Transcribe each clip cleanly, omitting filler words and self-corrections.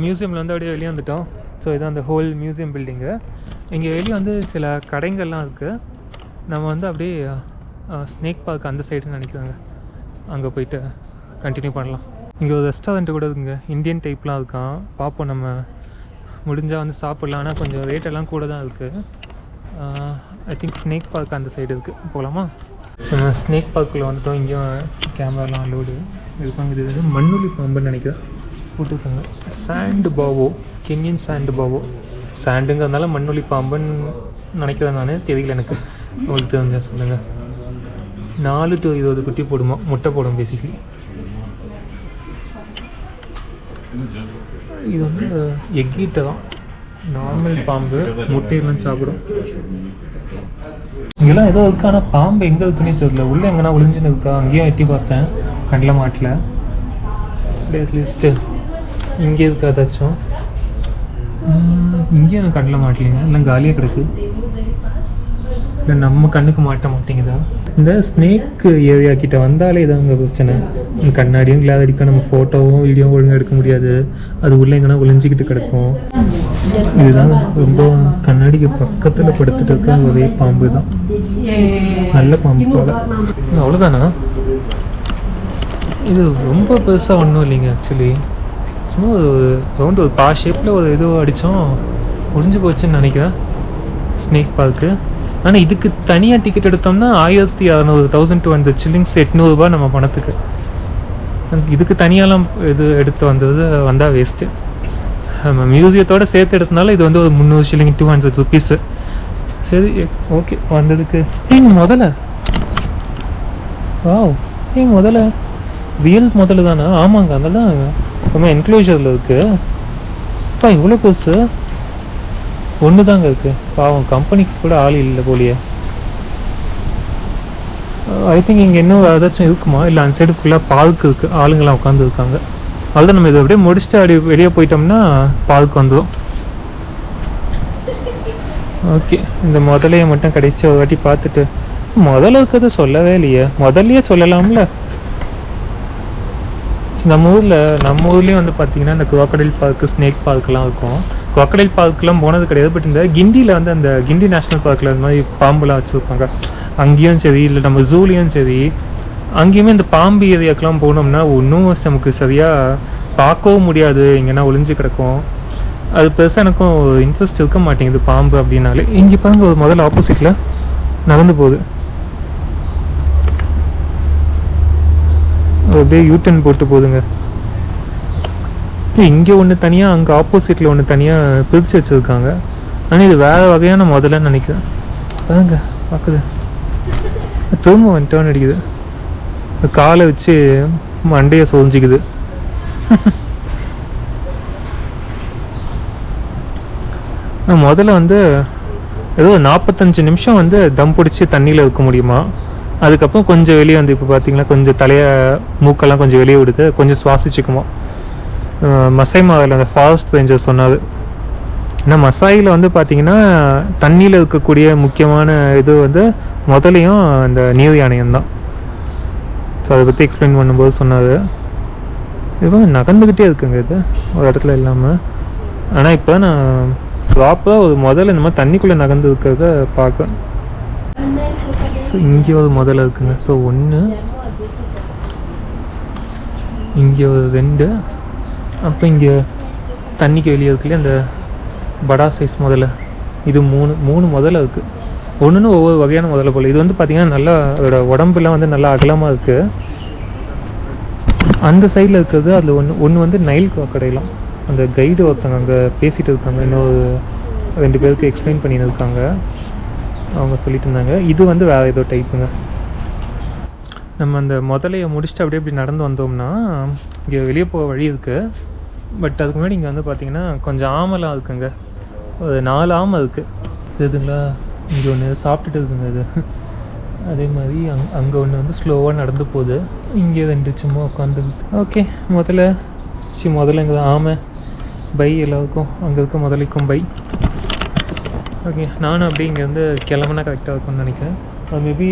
மியூசியம்லேருந்து அப்படியே வெளியே வந்துட்டோம். ஸோ இதுதான் அந்த ஹோல் மியூசியம் பில்டிங்கு. இங்கே வெளியே வந்து சில கடைகள்லாம் இருக்குது. நம்ம வந்து அப்படியே ஸ்னேக் பார்க் அந்த சைடுன்னு நினைக்கிறாங்க, அங்கே போயிட்டு கண்டினியூ பண்ணலாம். இங்கே ஒரு ரெஸ்டாரண்ட்டு கூட இருக்குங்க, இந்தியன் டைப்லாம் இருக்கான். பார்ப்போம், நம்ம முடிஞ்சால் வந்து சாப்பிட்லாம். ஆனால் கொஞ்சம் ரேட்டெல்லாம் கூட தான் இருக்குது. ஐ திங்க் ஸ்னேக் பார்க் அந்த சைடு இருக்குது, போகலாமா? நம்ம ஸ்னேக் பார்க்கில் வந்துட்டோம். இங்கேயும் கேமராலாம் லோடு இருப்பாங்க. இது மண்ணுளி பாம்புன்னு நினைக்கிறேன் போட்டுருக்காங்க. சாண்டு பாவோ, கென்யன் சாண்டு பாவோ. சாண்டுங்கிறதுனால மண்ணுளி பாம்புன்னு நினைக்கிறேன் நான், தெரியல எனக்கு. உங்களுக்கு தெரிஞ்சால் சொல்லுங்கள். 4 to 20 குட்டி போடுமா, முட்டை போடும் பேசிக்கலி. இது வந்து எக்கீட்டை தான், நார்மல் பாம்பு முட்டையெல்லாம் சாப்பிடும். இங்கெல்லாம் ஏதோ இருக்குது, ஆனால் பாம்பு எங்கே இருக்குன்னே தெரியல. உள்ளே எங்கன்னா ஒளிஞ்சுன்னு இருக்கா, அங்கேயும் எட்டி பார்த்தேன், கண்ணில் மாட்டல. அட்லீஸ்ட்டு இங்கே இருக்கா ஏதாச்சும்? இங்கேயும் எனக்கு கண்ணில் மாட்டலைங்க, எல்லாம் காலியாக கிடக்கு. இல்லை நம்ம கண்ணுக்கு மாட்ட மாட்டேங்குதா? இந்த ஸ்னேக் ஏரியா கிட்ட வந்தாலே இதாங்க பிரச்சனை. கண்ணாடியும் கிளாஸ் அடிக்க, நம்ம ஃபோட்டோவும் வீடியோவும் ஒழுங்காக எடுக்க முடியாது. அது உள்ளே எங்கன்னா ஒளிஞ்சிக்கிட்டு கிடக்கும். இதுதான் ரொம்ப கண்ணாடிக்கு பக்கத்தில் படுத்துட்டு இருக்க ஒரே பாம்பு தான். நல்ல பாம்பு போல. அவ்வளோதானா? இது ரொம்ப பெருசாக ஒன்றும் இல்லைங்க. ஆக்சுவலி சும்மா ஒரு ரவுண்டு ஒரு ஷேப்பில் ஒரு இது அடித்தோம், முடிஞ்சு போச்சுன்னு நினைக்கிறேன் ஸ்னேக் பார்க்கு. ஆனால் இதுக்கு தனியாக டிக்கெட் எடுத்தோம்னா 1600, 1200 சில்லிங்ஸ், 800 ரூபா நம்ம பணத்துக்கு. இதுக்கு தனியாலாம் இது எடுத்து வந்தால் வேஸ்ட்டு. நம்ம மியூசியத்தோடு சேர்த்து எடுத்தனால இது வந்து ஒரு 300 shilling, 200 rupees. சரி, ஓகே. வந்ததுக்கு முதல்ல முதல்ல ரியல் முதல்ல தானே? ஆமாங்க, அதெல்லாம் ரொம்ப என்க்ளோஷரில் இருக்குது. அப்பா இவ்வளோ பெருசு ஒன்று தாங்க இருக்குது. பாவம், கம்பெனிக்கு கூட ஆள் இல்லை போலியே. ஐ திங்க் இங்கே இன்னும் ஏதாச்சும் இருக்குமா? இல்லை அந்த சைடு ஃபுல்லாக பார்க் இருக்குது, ஆளுங்களாம் உட்காந்துருக்காங்க. அதுதான் நம்ம இதை அப்படியே முடிச்சுட்டு அப்படி வெளியே போயிட்டோம்னா பார்க் வந்துடும். ஓகே, இந்த முதலையை மட்டும் கடைசி ஒரு வாட்டி பார்த்துட்டு, முதல்ல இருக்கிறத சொல்லவே இல்லையே, முதல்லையே சொல்லலாம்ல. நம்ம ஊர்லேயும் வந்து பார்த்தீங்கன்னா இந்த குரோக்கடைல் பார்க்கு, ஸ்னேக் பார்க்கெலாம் இருக்கும். குரோக்கடைல் பார்க்கெலாம் போனது கிடையாது. பட் இந்த கிண்டியில் வந்து அந்த கிண்டி நேஷ்னல் பார்க்கில் அந்த மாதிரி பாம்புலாம் வச்சுருப்பாங்க. அங்கேயும் சரி, இல்லை நம்ம ஜூலேயும் சரி, அங்கேயுமே இந்த பாம்பு ஏரியாக்கெலாம் போனோம்னா ஒன்றும் நமக்கு சரியாக பார்க்கவும் முடியாது, எங்கன்னா ஒளிஞ்சு கிடக்கும். அது பெருசாக எனக்கும் இன்ட்ரெஸ்ட் இருக்க மாட்டேங்குது பாம்பு அப்படின்னாலே. இங்கே பாருங்க, ஒரு முதல்ல ஆப்போசிட்டில் நடந்து போகுது. அப்படியே யூட்டன் போட்டு போகுதுங்க. இங்கே ஒன்று தனியாக, அங்கே ஆப்போசிட்டில் ஒன்று தனியாக பிரித்து வச்சுருக்காங்க. ஆனால் இது வேறு வகையான முதல்லன்னு நினைக்கிறேன். பாருங்க, பார்க்குது, திரும்ப டேர்ன் அடிக்குது, காலை வச்சு மண்டையை சொரிஞ்சிக்குது. முதல்ல வந்து ஏதோ 45 நிமிஷம் வந்து தம் பிடிச்சி தண்ணியில் இருக்க முடியுமா. அதுக்கப்புறம் கொஞ்சம் வெளியே வந்து, இப்போ பார்த்தீங்கன்னா கொஞ்சம் தலையை மூக்கெல்லாம் கொஞ்சம் வெளியே விடுது, கொஞ்சம் சுவாசிச்சுக்குமா. மசாய் மாவில் அந்த ஃபாரஸ்ட் ரேஞ்சர் சொன்னாது. ஏன்னா மசாயில் வந்து பார்த்திங்கன்னா தண்ணியில் இருக்கக்கூடிய முக்கியமான இது வந்து முதலையும் அந்த நீர் யானையும் தான். ஸோ அதை பற்றி எக்ஸ்பிளைன் பண்ணும்போது சொன்னார். இது நகர்ந்துக்கிட்டே இருக்குங்க, இது ஒரு இடத்துல இல்லாமல். ஆனால் இப்போ நான் ப்ராப்பராக ஒரு முதல்ல இந்த மாதிரி தண்ணிக்குள்ளே நகர்ந்து இருக்கிறத பார்க்க. ஸோ இங்கே ஒரு முதல்ல இருக்குங்க. ஸோ 1, இங்கே ஒரு 2, அப்போ இங்கே தண்ணிக்கு வெளியே இருக்குல்லையே அந்த படா சைஸ் முதல்ல, இது 3 முதல்ல இருக்குது. ஒன்றுன்னு ஒவ்வொரு வகையான முதல்ல போல். இது வந்து பார்த்திங்கன்னா நல்லா அதோட உடம்புலாம் வந்து நல்லா அகலமாக இருக்குது. அந்த சைடில் இருக்கிறது அதில் ஒன்று வந்து நைல் காக்கடையெல்லாம். அந்த கைடு ஒருத்தவங்க அங்கே பேசிகிட்டு இருக்காங்க, இன்னொரு 2 பேருக்கு எக்ஸ்பிளைன் பண்ணின்னு இருக்காங்க. அவங்க சொல்லிட்டு இருந்தாங்க. இது வந்து வேறு ஏதோ டைப்புங்க. நம்ம அந்த முதலையை முடிச்சுட்டு அப்படியே இப்படி நடந்து வந்தோம்னா இங்கே வெளியே போக வழி இருக்குது. பட் அதுக்கு முன்னாடி இங்கே வந்து பார்த்திங்கன்னா கொஞ்சம் ஆமெல்லாம் இருக்குங்க. ஒரு 4 ஆமை இருக்குது. இதுங்களா, இங்கே ஒன்று சாப்பிட்டுட்டு இருக்குங்க. இது அதே மாதிரி அங்கே ஒன்று வந்து ஸ்லோவாக நடந்து போகுது. இங்கே 2 சும்மா உட்காந்து. ஓகே, முதல்ல இங்கே தான் ஆமை. பை எல்லாருக்கும், அங்கே இருக்க முதலைக்கும் பை. ஓகே, நானும் அப்படியே இங்கேருந்து கிளம்புனா கரெக்டாக இருக்கும்னு நினைக்கிறேன். அது மேபி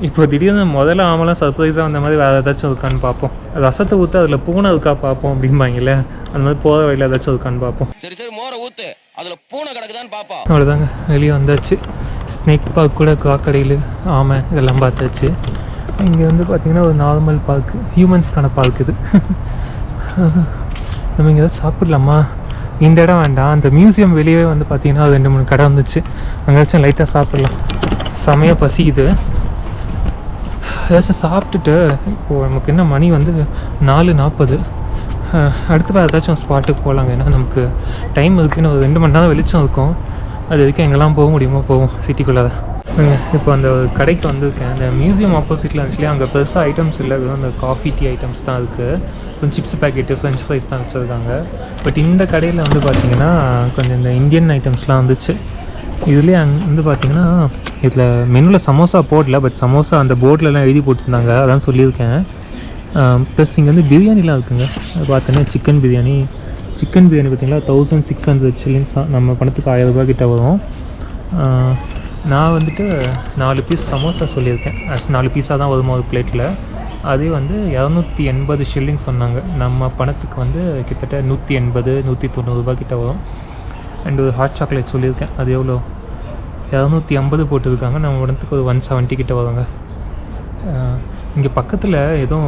இப்போ திடீர்னு முதல்ல ஆமலாம் சர்ப்ரைஸாக அந்த மாதிரி வேறு ஏதாச்சும் இருக்கான்னு பார்ப்போம். ரசத்தை ஊற்று அதில் பூனை இருக்கா பார்ப்போம் அப்படிம்பாங்கல்ல, அந்த மாதிரி போகிற வழியில் ஏதாச்சும் இருக்கான்னு பார்ப்போம். சரி மோரை ஊற்று, அதில் பூனை கிடக்குதான்னு பார்ப்போம். அவ்வளோதாங்க, வெளியே வந்தாச்சு. ஸ்னேக் பார்க் கூட காக்கடையில் ஆமை இதெல்லாம் பார்த்தாச்சு. இங்கே வந்து பார்த்திங்கன்னா ஒரு நார்மல் பார்க்கு, ஹியூமன்ஸ்க்கான பார்க் இது. நம்ம இங்கே ஏதாவது சாப்பிட்லாமா? இந்த இடம் வேண்டாம், அந்த மியூசியம் வெளியே வந்து பார்த்திங்கன்னா 2-3 கடை வந்துச்சு, அங்கேயாச்சும் லைட்டாக சாப்பிட்லாம். செமையாக பசிக்குது. ஏதாச்சும் சாப்பிட்டுட்டு இப்போது நமக்கு என்ன மணி வந்து 4:40. அடுத்து வேறு ஏதாச்சும் ஸ்பாட்டுக்கு போகலாங்க. ஏன்னா நமக்கு டைம் இருக்குன்னு ஒரு 2 மணி நேரம் வெளிச்சம் இருக்கும். அது வரைக்கும் எங்கெல்லாம் போக முடியுமோ போவோம் சிட்டிக்குள்ளே தான். இப்போ அந்த கடைக்கு வந்திருக்கேன். அந்த மியூசியம் ஆப்போசிட்டில் ஆக்சுவலி அங்கே பெருசாக ஐட்டம்ஸ் இல்லை, வெறும் அந்த காஃபி டீ ஐட்டம்ஸ் தான் இருக்குது. கொஞ்சம் சிப்ஸ் பேக்கெட்டு, ஃப்ரெஞ்ச் ஃப்ரைஸ் தான் வச்சுருக்காங்க. பட் இந்த கடையில் வந்து பார்த்திங்கன்னா கொஞ்சம் இந்த இந்தியன் ஐட்டம்ஸ்லாம் வந்துச்சு. இதுலேயே வந்து பார்த்திங்கன்னா இதில் மெனுவில் சமோசா போடல, பட் சமோசா அந்த போர்டிலலாம் எழுதி போட்டிருந்தாங்க, அதான் சொல்லியிருக்கேன். ப்ளஸ் இங்கே வந்து பிரியாணிலாம் இருக்குங்க. அது பார்த்தோன்னா சிக்கன் பிரியாணி பார்த்திங்களா 1600 shillings தான், நம்ம பணத்துக்கு 1000 ரூபா கிட்ட வரும். நான் வந்துட்டு 4 பீஸ் சமோசா சொல்லியிருக்கேன். 4 பீஸாக தான் வருமா ஒரு பிளேட்டில். அதே வந்து 280 shillings சொன்னாங்க. நம்ம பணத்துக்கு வந்து கிட்டத்தட்ட 180-190 ரூபா கிட்ட வரும். அண்ட் ஒரு ஹாட் சாக்லேட் சொல்லியிருக்கேன், அது எவ்வளோ 250 போட்டிருக்காங்க. நம்ம பணத்துக்கு ஒரு 170 கிட்ட வருங்க. இங்கே பக்கத்தில் எதுவும்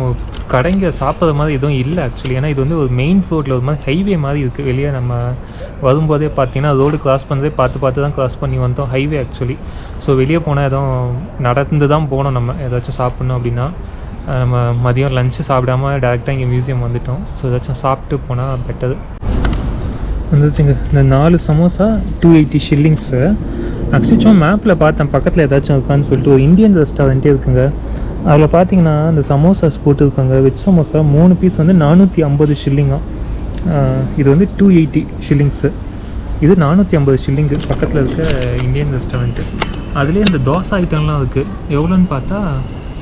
கடைங்க சாப்பிட்ற மாதிரி எதுவும் இல்லை ஆக்சுவலி. ஏன்னா இது வந்து ஒரு மெயின் ரோட்டில் ஒரு மாதிரி ஹைவே மாதிரி இருக்குது. வெளியே நம்ம வரும்போதே பார்த்தீங்கன்னா ரோடு கிராஸ் பண்ணுறதே பார்த்து தான் கிராஸ் பண்ணி வந்தோம், ஹைவே ஆக்சுவலி. ஸோ வெளியே போனால் எதுவும் நடந்து தான் போனோம். நம்ம ஏதாச்சும் சாப்பிட்ணும் அப்படின்னா நம்ம மதியம் லஞ்சு சாப்பிடாமல் டேரெக்டாக இங்கே மியூசியம் வந்துவிட்டோம். ஸோ ஏதாச்சும் சாப்பிட்டு போனால் பெட்டரு வந்துச்சுங்க. இந்த 4 சமோசா 280 shillings. ஆக்சுவலி சும்மா மேப்பில் பார்த்தேன் பக்கத்தில் ஏதாச்சும் இருக்கான்னு சொல்லிட்டு. ஒரு இந்தியன் ரெஸ்டாரண்ட்டே இருக்குங்க. அதில் பார்த்தீங்கன்னா இந்த சமோசாஸ் போட்டுருக்காங்க. வெஜ் சமோசா 3 பீஸ் வந்து 450 shilling. இது வந்து 280 shillings. இது 450 shilling பக்கத்தில் இருக்க இந்தியன் ரெஸ்டாரண்ட்டு. அதுலேயே இந்த தோசை ஐட்டம்லாம் இருக்குது. எவ்வளோன்னு பார்த்தா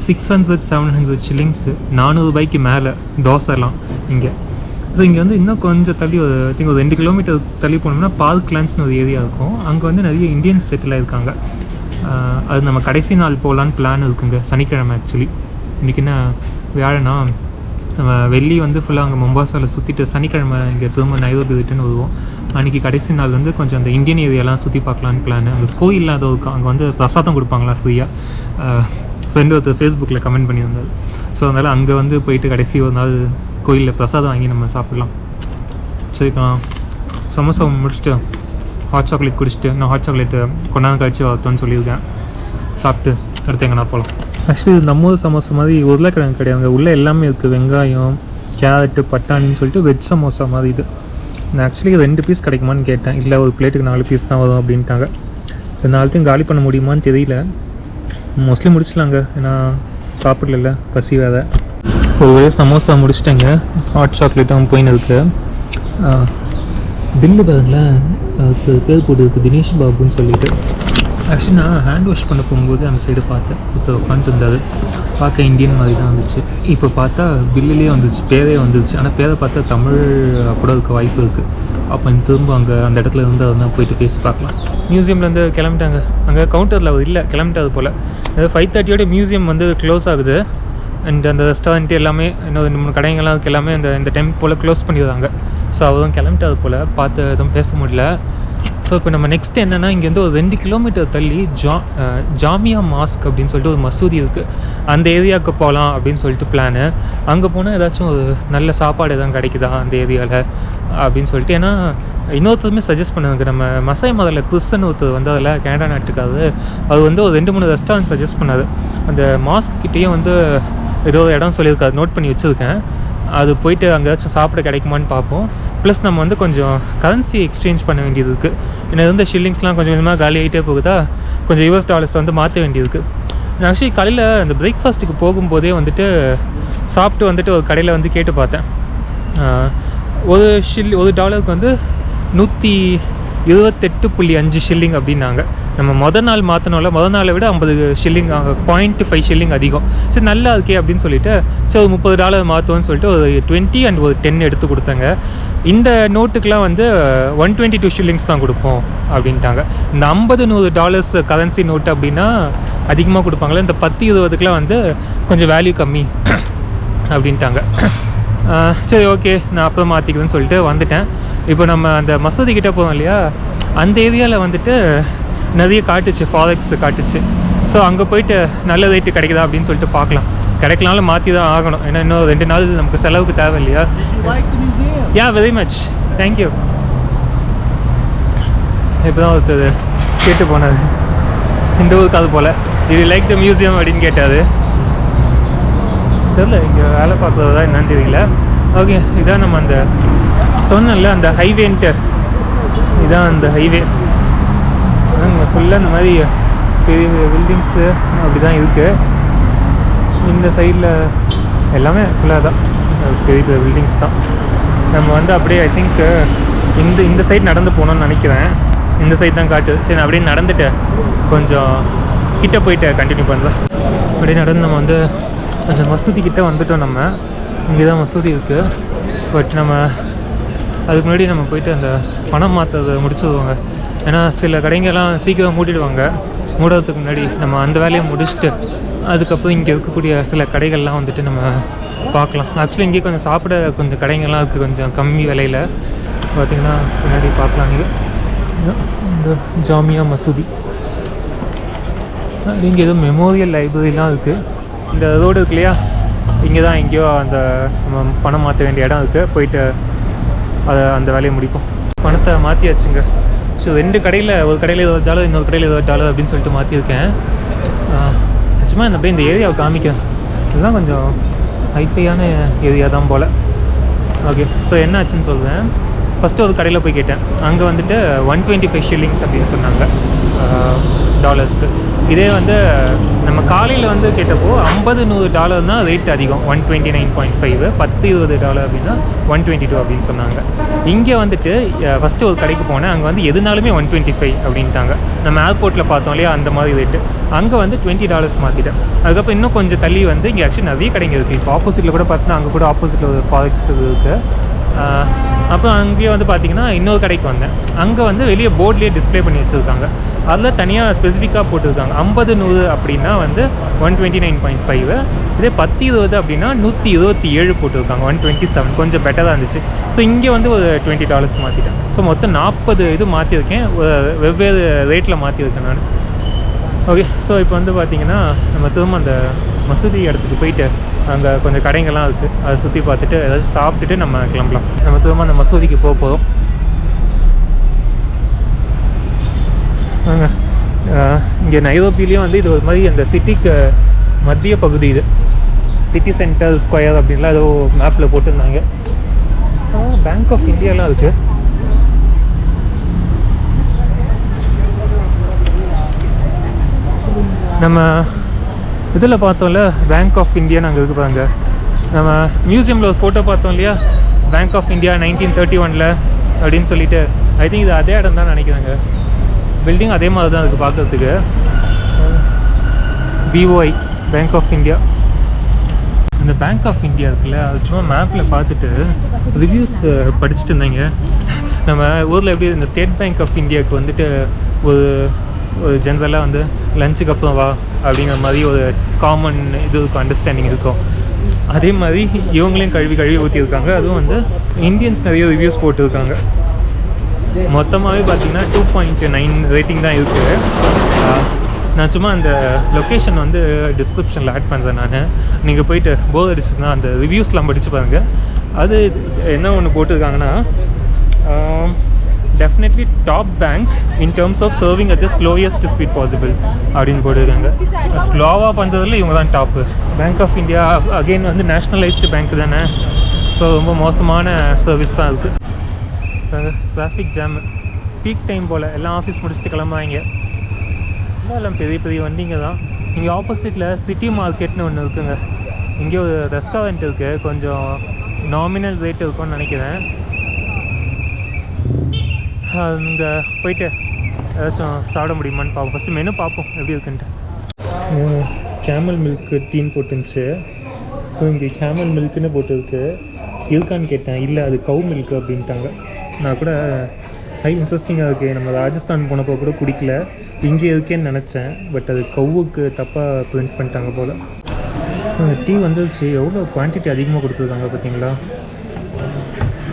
600-700 shillings, 400 ரூபாய்க்கு மேலே தோசைலாம் இங்கே. ஸோ இங்கே வந்து இன்னும் கொஞ்சம் தள்ளி ஒரு ஐ திங்க் ஒரு 2 கிலோமீட்டர் தள்ளி போனோம்னா பார்க் லேண்ட்ஸ்னு ஒரு ஏரியா இருக்கும். அங்கே வந்து நிறைய இந்தியன்ஸ் செட்டில் இருக்காங்க. அது நம்ம கடைசி நாள் போகலான்னு பிளான் இருக்குங்க, சனிக்கிழமை ஆக்சுவலி. இன்றைக்கி என்ன வியாழனா, நம்ம வெள்ளி வந்து ஃபுல்லாக அங்கே மொம்பாசாவில் சுற்றிட்டு சனிக்கிழமை இங்கே திரும்ப நைரோபி ரிட்டர்ன் வருவோம். அன்றைக்கி கடைசி நாள் வந்து கொஞ்சம் அந்த இந்தியன் ஏரியாலாம் சுற்றி பார்க்கலான்னு பிளான். அங்கே கோயில்லாம் ஏதோ இருக்கும், அங்கே வந்து பிரசாதம் கொடுப்பாங்களா ஃப்ரீயாக. ஃப்ரெண்டு ஒருத்தர் ஃபேஸ்புக்கில் கமெண்ட் பண்ணியிருந்தார். ஸோ அதனால் அங்கே வந்து போயிட்டு கடைசி ஒரு நாள் கோயிலில் பிரசாதம் வாங்கி நம்ம சாப்பிட்லாம். சரிப்பா, சமோசா முடிச்சுட்டு ஹாட் சாக்லேட் குடிச்சிட்டு நான் ஹாட் சாக்லேட்டு கொண்டாந்து கழிச்சு வரட்டோன்னு சொல்லியிருக்கேன். சாப்பிட்டு அடுத்து எங்கன்னா போகலாம். ஆக்சுவலி இது நம்ம ஊர் சமோசா மாதிரி உருளைக்கிழங்கு கிடையாதுங்க. உள்ளே எல்லாமே இருக்குது, வெங்காயம், கேரட்டு, பட்டாணின்னு சொல்லிட்டு வெஜ் சமோசா மாதிரி இது. நான் ஆக்சுவலி 2 பீஸ் கிடைக்குமான்னு கேட்டேன். இல்லை ஒரு பிளேட்டுக்கு 4 பீஸ் தான் வரும் அப்படின்ட்டாங்க. இந்த 4த்தையும் காலி பண்ண முடியுமான்னு தெரியல. மோஸ்ட்லி முடிச்சிடலாங்க, ஏன்னா சாப்பிடல, பசி வேறு. ஒரு வேளை சமோசா முடிச்சிட்டேங்க. ஹாட் சாக்லேட்டும் போயின்னு இருக்குது. பில்லு பாருங்களேன், பேர் போட்டுருக்கு தினேஷ் பாபுன்னு சொல்லிட்டு. ஆக்சுவலி நான் ஹேண்ட் வாஷ் பண்ண போகும்போது அந்த சைடு பார்த்தேன், ஒருத்தர் உட்காந்துட்டு இருந்தார். பார்க்க இந்தியன் மாதிரி தான் வந்துச்சு. இப்போ பார்த்தா பில்லுலேயே வந்துச்சு, பேரே வந்துருச்சு. ஆனால் பேரை பார்த்தா தமிழ் கூட இருக்க வாய்ப்பு இருக்குது. அப்போ திரும்ப அங்கே அந்த இடத்துல இருந்து அதெல்லாம் போயிட்டு பேசி பார்க்கலாம். மியூசியம்லேருந்து கிளம்பிட்டாங்க. அங்கே கவுண்டரில் இல்லை, கிளம்பிட்டது போல். அதாவது 5:30 மியூசியம் வந்து க்ளோஸ் ஆகுது. அண்ட் அந்த ரெஸ்டாரண்ட்டு எல்லாமே இன்னும் 2-3 கடைங்கள்லாம் அதுக்கு எல்லாமே இந்த டைம் போல் க்ளோஸ் பண்ணிடுறாங்க. ஸோ அவரும் கிளம்பிட்டது போல், பார்த்து எதுவும் பேச முடியல. ஸோ இப்போ நம்ம நெக்ஸ்ட் என்னென்னா, இங்கேருந்து ஒரு 2 கிலோமீட்டர் தள்ளி ஜாமியா மாஸ்க் அப்படின்னு சொல்லிட்டு ஒரு மசூதி இருக்குது. அந்த ஏரியாவுக்கு போகலாம் அப்படின்னு சொல்லிட்டு பிளானு. அங்கே போனால் ஏதாச்சும் ஒரு நல்ல சாப்பாடு எதாவது கிடைக்குதா அந்த ஏரியாவில் அப்படின்னு சொல்லிட்டு. ஏன்னா இன்னொருத்தருமே சஜஸ்ட் பண்ணுங்க, நம்ம மசாய் மதலில் கிறிஸ்டன் ஒருத்தர் வந்து அதில் கனடா நாட்டுக்காது. அவர் வந்து ஒரு 2-3 ரெஸ்டாரண்ட் சஜஸ்ட் பண்ணார். அந்த மாஸ்க் கிட்டேயும் வந்து ஏதோ ஒரு இடம் சொல்லியிருக்காரு, நோட் பண்ணி வச்சுருக்கேன். அது போயிட்டு அங்கே ஏதாச்சும் சாப்பிட கிடைக்குமான்னு பார்ப்போம். ப்ளஸ் நம்ம வந்து கொஞ்சம் கரன்சி எக்ஸ்சேஞ்ச் பண்ண வேண்டியது இருக்குது. ஏன்னா வந்து ஷில்லிங்ஸ்லாம் கொஞ்சம் கொஞ்சமாக காலி ஆகிட்டே போகுதா, கொஞ்சம் US டாலர்ஸ் வந்து மாற்ற வேண்டியது இருக்குது. நான் ஆக்சுவலி காலையில் அந்த பிரேக்ஃபாஸ்ட்டுக்கு போகும்போதே வந்துட்டு சாப்பிட்டு வந்துட்டு ஒரு கடையில் வந்து கேட்டு பார்த்தேன். $1 வந்து 128.5 ஷில்லிங் அப்படின்னாங்க. நம்ம மொதல் நாள் மாற்றினோம்ல, மொதல் நாளை விட 50 ஷில்லிங் 0.5 ஷில்லிங் அதிகம். சரி நல்லா இருக்கே அப்படின்னு சொல்லிட்டு சரி ஒரு $30 மாற்றுவோன்னு சொல்லிட்டு ஒரு 20 அண்ட் ஒரு 10 எடுத்து கொடுத்தாங்க. இந்த நோட்டுக்கெலாம் வந்து 122 ஷில்லிங்ஸ் தான் கொடுப்போம் அப்படின்ட்டாங்க. இந்த $50-100 கரன்சி நோட்டு அப்படின்னா அதிகமாக கொடுப்பாங்களே, இந்த 10-20க்குலாம் வந்து கொஞ்சம் வேல்யூ கம்மி அப்படின்ட்டாங்க. சரி ஓகே நான் அப்புறம் மாற்றிக்கிறேன்னு சொல்லிட்டு வந்துட்டேன். இப்போ நம்ம அந்த மசூதி கிட்டே போவோம் இல்லையா, அந்த ஏரியாவில் வந்துட்டு நிறைய காட்டுச்சு, ஃபாரெக்ஸ் காட்டுச்சு. ஸோ அங்கே போயிட்டு நல்ல ரேட்டு கிடைக்குதா அப்படின்னு சொல்லிட்டு பார்க்கலாம். கிடைக்கலாலும் மாற்றி தான் ஆகணும், ஏன்னா இன்னும் 2 நாள் நமக்கு செலவுக்கு தேவை இல்லையா. Yeah very much thank you. இப்போ தான் ஒருத்தர் கேட்டு போனார், இந்த ஊருக்கு அது போல் இது லைக் த மியூசியம் அப்படின்னு கேட்டார். தெரியல இங்கே வேலை பார்க்குறதா என்னன்னு தெரியல. ஓகே இதான் நம்ம அந்த சொன்னல அந்த ஹைவேன்ட்டு, இதான் அந்த ஹைவே. இங்கே ஃபுல்லாக இந்த மாதிரி பெரிய பில்டிங்ஸு அப்படி தான் இருக்குது. இந்த சைடில் எல்லாமே ஃபுல்லாக தான் பெரிய பெரிய பில்டிங்ஸ் தான். நம்ம வந்து அப்படியே ஐ திங்க் இந்த சைடு நடந்து போகணுன்னு நினைக்கிறேன். இந்த சைடு தான் காட்டுது. சரி நான் அப்படியே நடந்துட்டு கொஞ்சம் கிட்டே போயிட்டு கண்டினியூ பண்ணுறேன். அப்படியே நடந்து நம்ம வந்து அந்த மசூதி கிட்டே வந்துட்டோம். நம்ம இங்கே தான் மசூதி இருக்குது. பட் நம்ம அதுக்கு முன்னாடி நம்ம போயிட்டு அந்த பணம் மாற்றுறதை முடிச்சுடுவாங்க. ஏன்னா சில கடைங்கெல்லாம் சீக்கிரம் மூடிடுவாங்க. மூடுறதுக்கு முன்னாடி நம்ம அந்த வேலையை முடிச்சுட்டு அதுக்கப்புறம் இங்கே இருக்கக்கூடிய சில கடைகள்லாம் வந்துட்டு நம்ம பார்க்கலாம். ஆக்சுவலி இங்கே கொஞ்சம் சாப்பிட கொஞ்சம் கடைங்கள்லாம் இருக்குது, கொஞ்சம் கம்மி விலையில். பார்த்திங்கன்னா பின்னாடி பார்க்கலாம். நீங்கள் இந்த ஜாமியா மசூதி, இங்கே எதுவும் மெமோரியல் லைப்ரரிலாம் இருக்குது. இந்த ரோடு இருக்கு இல்லையா, இங்கே தான் எங்கேயோ அந்த நம்ம பணம் மாற்ற வேண்டிய இடம் இருக்குது. போயிட்டு அதை அந்த வேலையை முடிப்போம். பணத்தை மாற்றியாச்சுங்க. ஸோ 2 கடையில், ஒரு கடையில் $20, இன்னொரு கடையில் $20 அப்படின்னு சொல்லிட்டு மாற்றிருக்கேன். நிச்சயமாக இந்த அப்படியே இந்த ஏரியாவை காமிக்கிறேன். இதுதான் கொஞ்சம் ஹைஃபையான ஏரியா தான் போல். ஓகே ஸோ என்ன ஆச்சுன்னு சொல்லுவேன். ஃபஸ்ட்டு ஒரு கடையில் போய் கேட்டேன். அங்கே வந்துட்டு 125 ஷில்லிங்ஸ் அப்படின்னு சொன்னாங்க டாலர்ஸ்க்கு. இதே வந்து நம்ம காலையில் வந்து கேட்டப்போ $50-100 தான் ரேட் அதிகம், 129.5. $10-20 அப்படின்னா 122 அப்படின்னு சொன்னாங்க. இங்கே வந்துட்டு ஃபஸ்ட்டு ஒரு கடைக்கு போனேன். அங்கே வந்து எதுனாலுமே 125 அப்படின்ட்டாங்க. நம்ம ஏர்போர்ட்டில் பார்த்தோம் இல்லையா அந்த மாதிரி ரேட்டு. அங்கே வந்து $20 மாற்றிட்டேன். அதுக்கப்புறம் இன்னும் கொஞ்சம் தள்ளி வந்து இங்கே ஆக்சுவலி நிறைய கடைங்க இருக்குது. இப்போ ஆப்போசிட்டில் கூட பார்த்தீங்கன்னா அங்கே கூட ஆப்போசிட்டில் ஒரு ஃபாரெக்ஸ் இருக்குது. அப்புறம் அங்கேயே வந்து பார்த்திங்கன்னா இன்னொரு கடைக்கு வந்தேன். அங்கே வந்து வெளியே போர்ட்லேயே டிஸ்பிளே பண்ணி வச்சுருக்காங்க. அதில் தனியாக ஸ்பெசிஃபிக்காக போட்டிருக்காங்க. 50-100 அப்படின்னா வந்து 129.5. இதே 10-20 அப்படின்னா 127 போட்டிருக்காங்க, 127. கொஞ்சம் பெட்டராக இருந்துச்சு. ஸோ இங்கே வந்து ஒரு $20 மாற்றிட்டேன். ஸோ மொத்தம் 40 இது மாற்றிருக்கேன், வெவ்வேறு ரேட்டில் மாற்றிருக்கேன் நான். ஓகே ஸோ இப்போ வந்து பார்த்திங்கன்னா நம்ம திரும்ப அந்த மசூதி இடத்துக்கு போயிட்டு அங்கே கொஞ்சம் கடைங்கள்லாம் இருக்குது, அதை சுற்றி பார்த்துட்டு ஏதாச்சும் சாப்பிட்டுட்டு நம்ம கிளம்பலாம். நம்ம திரும்ப அந்த மசூதிக்கு போக போகிறோம். இங்கே நைரோபிலையும் வந்து இது ஒரு மாதிரி அந்த சிட்டிக்கு மத்திய பகுதி, இது சிட்டி சென்டர் ஸ்கொயர் அப்படின்லாம் ஏதோ மேப்பில் போட்டிருந்தாங்க. பேங்க் ஆஃப் இந்தியாலாம் இருக்குது. நம்ம இதில் பார்த்தோம்ல பேங்க் ஆஃப் இந்தியான்னு அங்கே இருக்கு பாருங்க. நம்ம மியூசியமில் ஒரு ஃபோட்டோ பார்த்தோம் இல்லையா, பேங்க் ஆஃப் இந்தியா 1931 அப்படின்னு சொல்லிட்டு. ஐ திங்க் இது அதே இடம் தான் நினைக்கிறாங்க. பில்டிங் அதே மாதிரி தான் இருக்குது பார்க்குறதுக்கு. BOI bank of India. அந்த பேங்க் ஆஃப் இந்தியா இருக்குல்ல, அது சும்மா மேப்பில் பார்த்துட்டு ரிவ்யூஸ் படிச்சுட்டு இருந்தாங்க. நம்ம ஊரில் எப்படி இந்த ஸ்டேட் பேங்க் ஆஃப் இந்தியாவுக்கு வந்துட்டு ஒரு ஜென்ரலாக வந்து லஞ்சுக்கு அப்புறம் வா அப்படிங்கிற மாதிரி ஒரு காமன் இது இருக்கும், அண்டர்ஸ்டாண்டிங் இருக்கும். அதே மாதிரி இவங்களையும் கழுவி ஊற்றிருக்காங்க. அதுவும் வந்து இந்தியன்ஸ் நிறைய ரிவ்யூஸ் போட்டிருக்காங்க. மொத்தமாகவே பார்த்தீங்கன்னா 2.9 ரேட்டிங் தான் இருக்குது. நான் சும்மா அந்த லொக்கேஷன் வந்து டிஸ்கிரிப்ஷனில் ஆட் பண்ணுறேன் நான். நீங்கள் போயிட்டு போர் அடிச்சுன்னா அந்த ரிவ்யூஸ்லாம் படித்து பாருங்கள். அது என்ன ஒன்று போட்டிருக்காங்கன்னா, definitely top bank in terms of serving at the slowest speed possible அப்படின்னு போட்டிருக்காங்க. ஸ்லோவாக பண்ணுறதுல இவங்க தான் top. Bank of India again வந்து நேஷ்னலைஸ்டு பேங்க் தானே, ஸோ ரொம்ப மோசமான சர்வீஸ் தான் இருக்குது. டிராஃபிக் ஜாமு பீக் டைம் போல் எல்லாம் ஆஃபீஸ் முடிச்சுட்டு கிளம்புவாங்க. எல்லாம் பெரிய பெரிய வண்டிங்க தான். இங்கே ஆப்போசிட்டில் சிட்டி மார்க்கெட்னு ஒன்று இருக்குங்க. இங்கே ஒரு ரெஸ்டாரண்ட் இருக்குது, கொஞ்சம் நாமினல் ரேட் இருக்கும்னு நினைக்கிறேன். அங்கே போயிட்டு ஏதாச்சும் சாப்பிட முடியுமான்னு பார்ப்போம். ஃபஸ்ட்டு மெனு பார்ப்போம் எப்படி இருக்குன்ட்டு. கேமல் மில்க்கு டீன் போட்டுருந்துச்சு. இப்போ இங்கே கேமல் மில்க்குன்னு போட்டுருக்கு. இருக்கான்னு கேட்டேன். இல்லை அது கவு மில்க்கு அப்படின்ட்டாங்க. நான் கூட ஹை இன்ட்ரெஸ்டிங்காக இருக்குது, நம்ம ராஜஸ்தான் போனப்போ கூட குடிக்கல, இங்கே இருக்கேன்னு நினச்சேன். பட் அது கவுக்கு தப்பாக ப்ரிண்ட் பண்ணிட்டாங்க போல். டீ வந்துருச்சு. எவ்வளோ குவான்டிட்டி அதிகமாக கொடுத்துருக்காங்க பார்த்தீங்களா.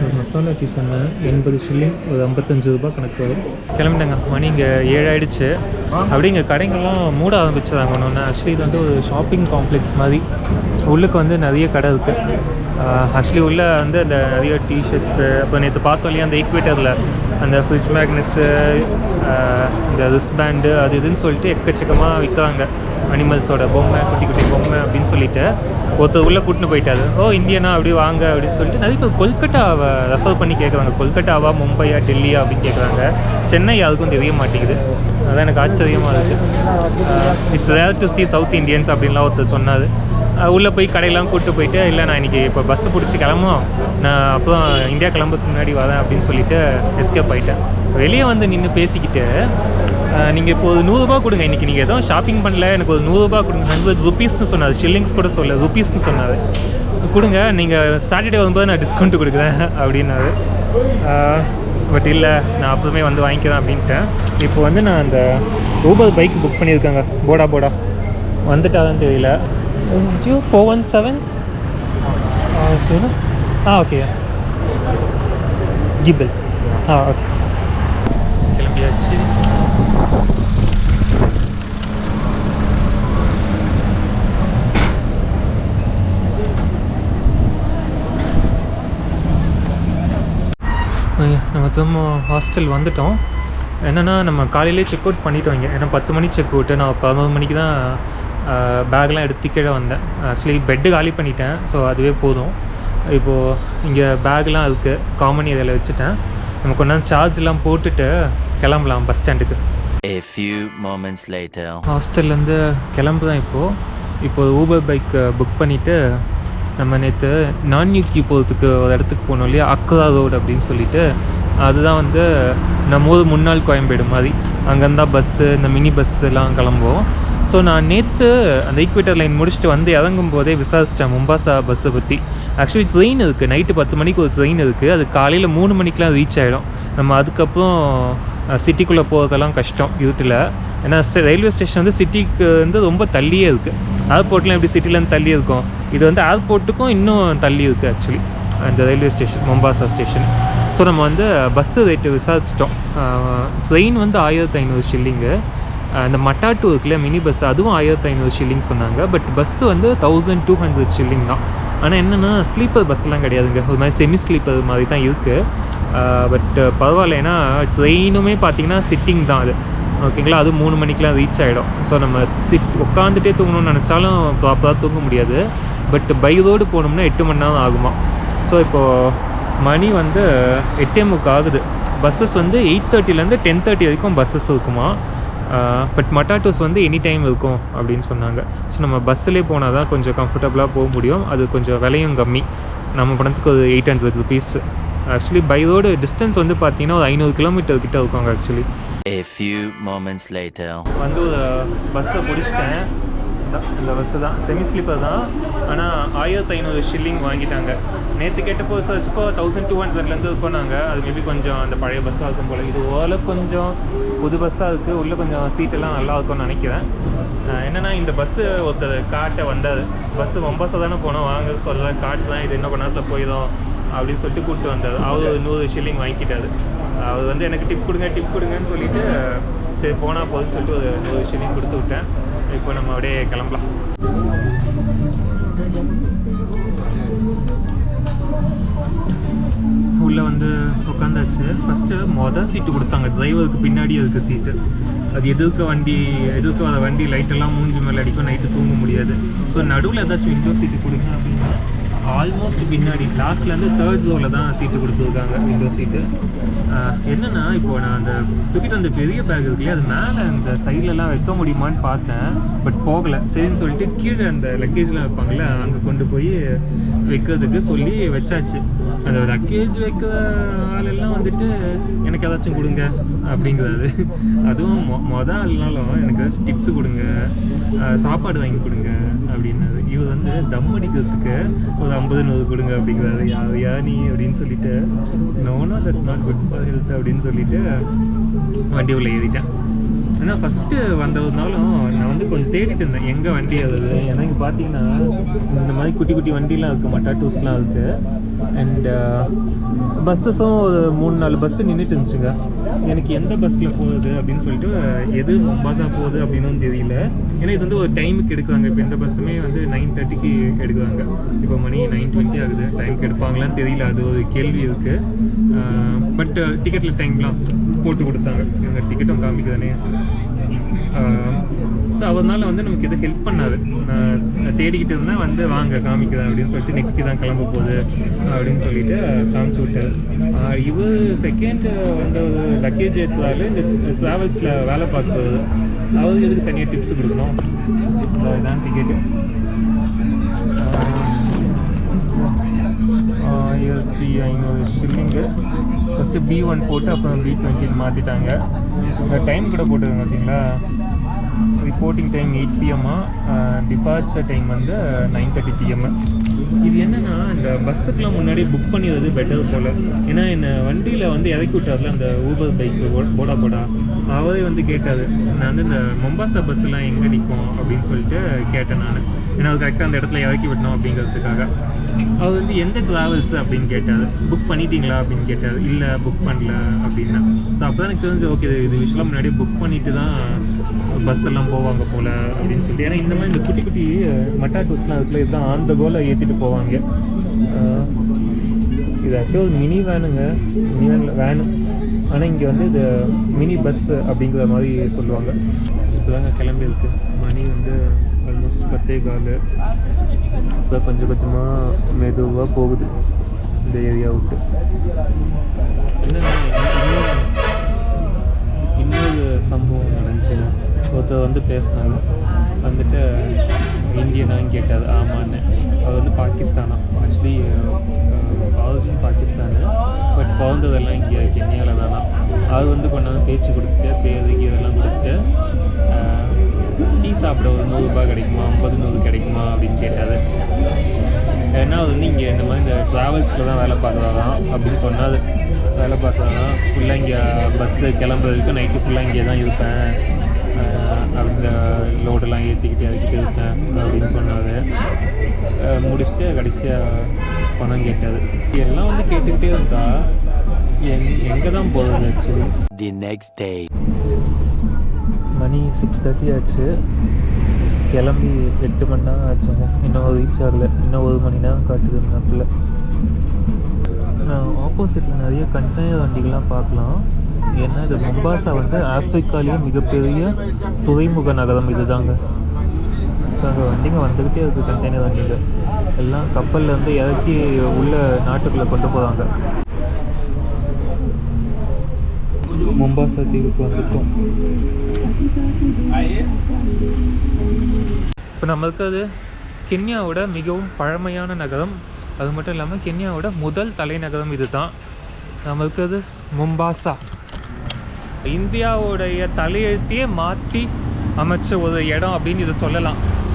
ஒரு மசாலா டீ சொன்னேன் 80 ஷில்லிங், ஒரு 55 ரூபா கணக்கு வரும். கிளம்பிட்டாங்க. மணி இங்கே 7 ஆகிடுச்சு. அப்படியே இங்கே கடைங்கள்லாம் மூட ஆரம்பிச்சதாங்க ஒன்று. ஆக்சுவலி இது வந்து ஒரு ஷாப்பிங் காம்ப்ளெக்ஸ் மாதிரி. உள்ளுக்கு வந்து நிறைய கடை இருக்குது. ஆக்சுவலி உள்ளே வந்து அந்த நிறைய டிஷர்ட்ஸு, அப்போ நேற்று பார்த்தோம் இல்லையா அந்த ஈக்வேட்டரில் அந்த ஃப்ரிட்ஜ் மேக்னெட்ஸு, இந்த ரிஸ் பேண்டு, அது இதுன்னு சொல்லிட்டு எக்கச்சக்கமாக விற்கிறாங்க. அனிமல்ஸோட பொம்மை, குட்டி குட்டி பொம்மை அப்படின்னு சொல்லிட்டு ஒருத்தர் உள்ளே கூட்டின்னு போயிட்டாரு. இந்தியனா அப்படி வாங்க அப்படின்னு சொல்லிட்டு நிறைய பேர் கொல்கட்டாவை ரெஃபர் பண்ணி கேட்குறாங்க. கொல்கட்டாவா, மும்பையா, டெல்லியா அப்படின்னு கேட்குறாங்க. சென்னை யாருக்கும் தெரிய மாட்டேங்குது. அதான் எனக்கு ஆச்சரியமாக இருக்குது. It's rare to C south Indians அப்படின்லாம் ஒருத்தர் சொன்னார். உள்ளே போய் கடையெல்லாம் கூப்பிட்டு போயிட்டு, இல்லை நான் இன்றைக்கி இப்போ பஸ்ஸு பிடிச்சி கிளம்பும், நான் அப்புறம் இந்தியா கிளம்புறதுக்கு முன்னாடி வரேன் அப்படின்னு சொல்லிட்டு எஸ்கேப் ஆகிட்டேன். வெளியே வந்து நின்று பேசிக்கிட்டு, நீங்கள் இப்போ ஒரு 100 ரூபா கொடுங்க, இன்றைக்கி நீங்கள் எதுவும் ஷாப்பிங் பண்ணல, எனக்கு ஒரு 100 ரூபா கொடுங்க. 100 ருபீஸ்னு சொன்னார், ஷில்லிங்ஸ் கூட சொல்ல, ருபீஸ்னு சொன்னார். கொடுங்க, நீங்கள் சாட்டர்டே வரும்போது நான் டிஸ்கவுண்ட்டு கொடுக்குறேன் அப்படின்னாரு. பட் இல்லை, நான் அப்புறமே வந்து வாங்கிக்கிறேன் அப்படின்ட்டேன். இப்போ வந்து நான் அந்த ஊபர் பைக் புக் பண்ணியிருக்கேங்க. போடா வந்துட்டாதான் தெரியல. 417 ஓகே ஜிபிள் ஓகே. கிளம்பியாச்சு. நம்ம திரும்ப ஹாஸ்டல் வந்துட்டோம். என்னென்னா நம்ம காலையிலே செக் அவுட் பண்ணிட்டோம் இங்கே. ஏன்னா 10 மணி செக் அவுட்டு. நான் 11 மணிக்கு தான் பேக்லாம் எடுத்து கீழே வந்தேன். ஆக்சுவலி பெட்டு காலி பண்ணிட்டேன், ஸோ அதுவே போதும். இப்போது இங்கே பேக்லாம் இருக்குது, காமன் இதில் வச்சுட்டேன். நம்ம கொஞ்ச நேரம் சார்ஜ்லாம் போட்டுட்டு கிளம்பலாம் பஸ் ஸ்டாண்டுக்கு. A few moments later. ஹாஸ்டல்லேருந்து கிளம்புதான் இப்போது ஊபர் பைக் புக் பண்ணிவிட்டு நம்ம நேற்று நான் யூகி போகிறதுக்கு ஒரு இடத்துக்கு போனோம் இல்லையா, அக்ரா ரோடு அப்படின்னு சொல்லிட்டு. அதுதான் வந்து நம்ம ஊர் முன்னாள் கோயம்பேடு மாதிரி. அங்கேருந்தா பஸ்ஸு, இந்த மினி பஸ்ஸெல்லாம் கிளம்புவோம். ஸோ நான் நேற்று அந்த ஈக்வேட்டர் லைன் முடிச்சுட்டு வந்து இறங்கும் போதே விசாரிச்சிட்டேன் மும்பாசா பஸ்ஸை பற்றி. ஆக்சுவலி ட்ரெயின் இருக்குது, நைட்டு 10 மணிக்கு ஒரு ட்ரெயின் இருக்குது. அது காலையில் 3 மணிக்கெலாம் ரீச் ஆகிடும். நம்ம அதுக்கப்புறம் சிட்டிக்குள்ளே போகிறதெல்லாம் கஷ்டம் இருட்டில். ஏன்னா ரயில்வே ஸ்டேஷன் வந்து சிட்டிக்கு வந்து ரொம்ப தள்ளியே இருக்குது. ஏர்போர்ட்லாம் எப்படி சிட்டிலேருந்து தள்ளி இருக்கும், இது வந்து ஏர்போர்ட்டுக்கும் இன்னும் தள்ளி இருக்குது ஆக்சுவலி அந்த ரயில்வே ஸ்டேஷன், மும்பாசா ஸ்டேஷன். ஸோ நம்ம வந்து பஸ்ஸு ரேட்டு விசாரிச்சிட்டோம். ட்ரெயின் வந்து 1500 ஷில்லிங்கு. அந்த மட்டாட்டு இருக்குல்ல மினி பஸ், அதுவும் 1500 ஷில்லிங் சொன்னாங்க. பட் பஸ்ஸு வந்து 1200 ஷில்லிங் தான். ஆனால் என்னென்னா ஸ்லீப்பர் பஸ்ஸெலாம் கிடையாதுங்க, ஒரு மாதிரி செமி ஸ்லீப்பர் மாதிரி தான் இருக்குது. பட் பரவாயில்ல, ஏன்னா ட்ரெயினுமே பார்த்திங்கன்னா சிட்டிங் தான் அது, ஓகேங்களா. அது 3 மணிக்கெலாம் ரீச் ஆகிடும். ஸோ நம்ம உட்காந்துட்டே தூங்கணும்னு நினச்சாலும் ப்ராப்பராக தூங்க முடியாது. பட் பை ரோடு போகணும்னா 8 மணி நேரம் ஆகுமா. ஸோ இப்போது மணி வந்து 8:45 ஆகுது. பஸ்ஸஸ் வந்து 8:30லேருந்து 10:30 வரைக்கும் பஸ்ஸஸ் இருக்குமா. பட் மட்டாட்டோஸ் வந்து எனி டைம் இருக்கும் அப்படின்னு சொன்னாங்க. ஸோ நம்ம பஸ்ஸிலே போனால் தான் கொஞ்சம் கம்ஃபர்டபுளாக போக முடியும். அது கொஞ்சம் விலையும் கம்மி. நம்ம பணத்துக்கு ஒரு 800 rupees. Actually by road distance வந்து பார்த்தீங்கன்னா ஒரு 500 கிலோமீட்டர் கிட்ட இருக்காங்க actually. A few moments later. வந்து ஒரு பஸ்ஸை பிடிச்சிட்டேன். இந்த பஸ்ஸு தான் செமி ஸ்லீப்பர் தான். ஆனால் 1500 ஷில்லிங் வாங்கிட்டாங்க. நேற்று கேட்டப்போ விசாரிச்சப்போ 1200லேருந்து போனாங்க. அது மேபி கொஞ்சம் அந்த பழைய பஸ்ஸாக இருக்கும் போல். இது ஓரளவுக்கு கொஞ்சம் புது பஸ்ஸாக இருக்குது. உள்ளே கொஞ்சம் சீட்டெல்லாம் நல்லா இருக்கும்னு நினைக்கிறேன். என்னென்னா இந்த பஸ்ஸு ஒருத்தர் காட்ட வந்தார். பஸ்ஸு மும்பாசா தானே போனோம், வாங்க சொல்ல காட்டுதான், இது என்ன கொஞ்ச நேரத்தில் போயிடும் அப்படின்னு சொல்லிட்டு கூப்பிட்டு வந்தார். அவர் 100 ஷில்லிங் வாங்கிக்கிட்டார். அவர் வந்து எனக்கு டிப் கொடுங்கன்னு சொல்லிவிட்டு சரி போனால் போதுன்னு சொல்லிட்டு ஒரு 100 ஷில்லிங் கொடுத்து விட்டேன். இப்போ நம்ம அப்படியே கிளம்பலாம். உள்ளே வந்து உட்காந்தாச்சு. ஃபஸ்ட்டு சீட்டு கொடுத்தாங்க, டிரைவருக்கு பின்னாடியே இருக்குது சீட்டு. அது எதிர்க்க வர வண்டி லைட்டெல்லாம் மூஞ்சி மேலே அடிக்கும், நைட்டு தூங்க முடியாது. ஸோ நடுவில் ஏதாச்சும் விண்டோ சீட்டு கொடுங்க அப்படின்னா ஆல்மோஸ்ட் பின்னாடி லாஸ்ட்லேருந்து 3rd ரோவில் தான் சீட்டு கொடுத்துருக்காங்க, விண்டோ சீட்டு. என்னென்னா இப்போது நான் அந்த தூக்கிட்டு அந்த பெரிய பேக் இருக்குல்லையே, அது மேலே அந்த சைட்லலாம் வைக்க முடியுமான்னு பார்த்தேன். பட் போகலை. சரின்னு சொல்லிட்டு கீழே அந்த லக்கேஜ்லாம் வைப்பாங்கள்ல, அங்கே கொண்டு போய் வைக்கிறதுக்கு சொல்லி வச்சாச்சு. அந்த லக்கேஜ் வைக்கிற ஆளெல்லாம் வந்துட்டு எனக்கு ஏதாச்சும் கொடுங்க அப்படிங்கிறாரு. அதுவும் மொதல் ஆள்னாலும் எனக்கு ஏதாச்சும் டிப்ஸு கொடுங்க, சாப்பாடு வாங்கி கொடுங்க அப்படின்னாரு. இவர் வந்து தம் அடிக்கிறதுக்கு ஒரு 50-100 கொடுங்க அப்படிங்கிறாரு. யா நீ அப்படின்னு சொல்லிட்டு நோனா that's not good for health அப்படின்னு சொல்லிட்டு வண்டி உள்ள ஏறிட்டேன். ஏன்னா ஃபஸ்ட்டு வந்ததுனாலும் நான் வந்து கொஞ்சம் தேடிட்டு இருந்தேன் எங்கே வண்டி ஆகுது. ஏன்னா இங்கே பார்த்தீங்கன்னா இந்த மாதிரி குட்டி குட்டி வண்டிலாம் இருக்குது, மட்டாட்டூஸ்லாம் இருக்குது. அண்ட் பஸ்ஸஸும் ஒரு 3-4 பஸ்ஸு நின்றுட்டு இருந்துச்சுங்க. எனக்கு எந்த பஸ்ஸில் போகுது அப்படின்னு சொல்லிட்டு எது மொம்பாசா போகுது அப்படின்னு தெரியல. ஏன்னா இது வந்து ஒரு டைமுக்கு எடுக்கிறாங்க. இப்போ எந்த பஸ்ஸுமே வந்து 9:30க்கு எடுக்கிறாங்க. இப்போ மணி 9:20 ஆகுது. டைமுக்கு எடுப்பாங்களான்னு தெரியல, அது ஒரு கேள்வி இருக்குது. பட் டிக்கெட்டில் டைம்லாம் போட்டு கொடுத்தாங்க. இவங்க டிக்கெட்டும் காமிக்குதானே. ஸோ அதனால வந்து நமக்கு எதுவும் ஹெல்ப் பண்ணாது. நான் தேடிக்கிட்டு இருந்தேன், வந்து வாங்க காமிக்குதேன் அப்படின்னு சொல்லிட்டு நெக்ஸ்ட்டு தான் கிளம்ப போகுது அப்படின்னு சொல்லிட்டு காமிச்சு விட்டார். இவர் செகண்ட் வந்து ஒரு லக்கேஜ் ஏற்றுவாரு. இந்த ட்ராவல்ஸில் வேலை பார்க்குறது அதாவது எதுக்கு தனியாக டிப்ஸ் கொடுக்கணும். இதான் டிக்கெட்டு 1500 ஷில்லிங்கு. ஃபஸ்ட்டு B1 போட்டு அப்புறம் B20 மாற்றிட்டாங்க. டைம் கூட போட்டுருங்க பார்த்தீங்களா. Reporting time 8 PM, departure time வந்து 9:30 PM. இது என்னென்னா இந்த பஸ்ஸுக்கெலாம் முன்னாடி புக் பண்ணிடுறது பெட்டர் போல். ஏன்னா என்னை வண்டியில் வந்து இறக்கி விட்டார்ல அந்த ஊபர் பைக்கு போடா அவரே வந்து கேட்டார். நான் வந்து இந்த மொம்பாசா பஸ்ஸெலாம் எங்கே நிற்கும் அப்படின்னு சொல்லிட்டு கேட்டேன் நான். ஏன்னா அது கரெக்டாக அந்த இடத்துல இறக்கி விடணும் அப்படிங்கிறதுக்காக. அவர் வந்து எந்த ட்ராவல்ஸு அப்படின்னு கேட்டார். புக் பண்ணிட்டீங்களா அப்படின்னு கேட்டார். இல்லை புக் பண்ணல அப்படின்னா. ஸோ அப்போ தான் எனக்கு தெரிஞ்சு ஓகே இது விஷயம்லாம் முன்னாடியே புக் பண்ணிட்டு தான் பஸ் எல்லாம் போவாங்க போல் அப்படின்னு சொல்லிட்டு. ஏன்னா இந்த மாதிரி இந்த குட்டி குட்டி மட்டாட்டூஸ்லாம் இருக்குல்ல, இதுதான் ஆன் த கோலை ஏற்றிட்டு போவாங்க. இது ஆக்சுவலாக ஒரு மினி வேனுங்க, மினி வேனு. ஆனால் இங்கே வந்து இது மினி பஸ் அப்படிங்கிற மாதிரி சொல்லுவாங்க. இப்போதாங்க கிளம்பி இருக்கு. மணி வந்து ஆல்மோஸ்ட் 10:15. இப்போ கொஞ்சம் கொஞ்சமாக மெதுவாக போகுது இந்த ஏரியா விட்டு. என்னென்னா இன்னொரு சம்பவம் நடந்துச்சுங்க. ஒருத்தர் வந்து பேசினாங்க, வந்துட்டு இந்தியனான்னு கேட்டார். ஆமான்னு. அது வந்து பாகிஸ்தானா. ஆக்சுவலி ஆரிஜின் பாகிஸ்தானு, பட் பிறந்ததெல்லாம் இங்கே கென்யாவில் தானா. அது வந்து கொண்டாந்து பேச்சு கொடுத்துட்டு பேருக்கு இதெல்லாம் கொடுத்துட்டு டீ சாப்பிட ஒரு 100 ரூபாய் கிடைக்குமா, 50-100 கிடைக்குமா அப்படின்னு கேட்டார். ஏன்னா அது வந்து இங்கே இந்த மாதிரி இந்த ட்ராவல்ஸில் தான் வேலை பார்க்குறாராம் அப்படின்னு சொன்னார். வேலை பார்க்குறாராம். ஃபுல்லாக இங்கே பஸ்ஸு கிளம்புறதுக்கு நைட்டு ஃபுல்லாக இங்கே தான் இருப்பேன், அந்த லோடெல்லாம் ஏற்றிக்கிட்டு இறக்கிட்டு இருப்பேன் அப்படின்னு சொன்னார். முடிச்சுட்டு கடைசியாக பணம் கேட்டார். இதெல்லாம் வந்து கேட்டுக்கிட்டே இருந்தா எங்கே தான் போகிறது ஆக்சுவலி. The next day. மணி 6:30 ஆச்சு. கிளம்பி 8 மணி நேரம் ஆச்சுங்க. இன்னும் ரீச் ஆகலை. இன்னும் 1 மணி நேரம் காட்டுது மேப்பில். ஆப்போசிட்டில் நிறைய கண்டெய்னர் வண்டிகள்லாம் பார்க்கலாம். ஏன்னா இது மொம்பாசா வந்து ஆஃப்ரிக்காலேயே மிகப்பெரிய துறைமுக நகரம் இது தாங்க. அங்கே வண்டிங்க வந்துக்கிட்டே இருக்குது. கண்டெய்னர் வண்டிங்க எல்லாம் கப்பலில் வந்து இறக்கி உள்ள நாட்டுக்குள்ளே கொண்டு போகிறாங்க. மொம்பாசா தீவுக்கு வந்துட்டோம். இப்போ நம்ம இருக்கிறது கென்யாவோட மிகவும் பழமையான நகரம். அது மட்டும் இல்லாமல் கென்யாவோட முதல் தலைநகரம் இது தான். நம்ம இருக்கிறது மொம்பாசா. இந்தியாவுடைய தலையெழுத்தையே மாற்றி அமைச்ச ஒரு இடம் அப்படின்னு இதை சொல்லலாம்.